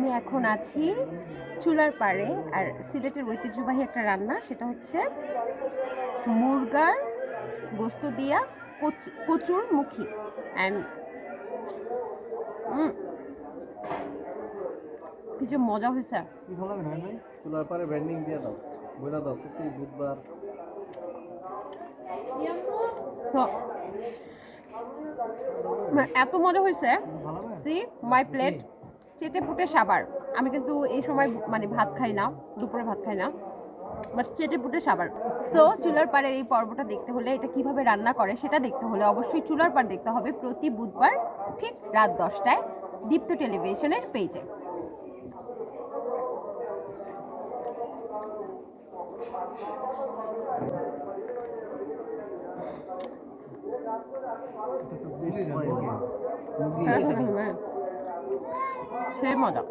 আমি এখন আছি চুলার পাড়ে। আর সিলেটের ঐতিহ্যবাহী একটা রান্না, সেটা হচ্ছে মুরগার গোস্ত দিয়া কচুর মুখী। অ্যান্ড কি যে মজা হয়েছে। কি ভালো লাগে না? চুলার পারে ব্র্যান্ডিং দিয়ে দাও, বইলা দাও প্রতি বুধবার। তো, এত মজা হয়েছে। সি মাই প্লেট, চেটে পুটে সাবার। আমি কিন্তু এই সময় মানে ভাত খাই না, দুপুরে ভাত খাই না, বাট চেটে পুটে সাবার। সো চুলার পাড়ের এই পর্বটা দেখতে হলে, এটা কিভাবে রান্না করে সেটা দেখতে হলে অবশ্যই চুলার পাড় দেখতে হবে প্রতি বুধবার ঠিক রাত 10টায় দীপ্ত টেলিভিশনের পেজে। সেই মজা।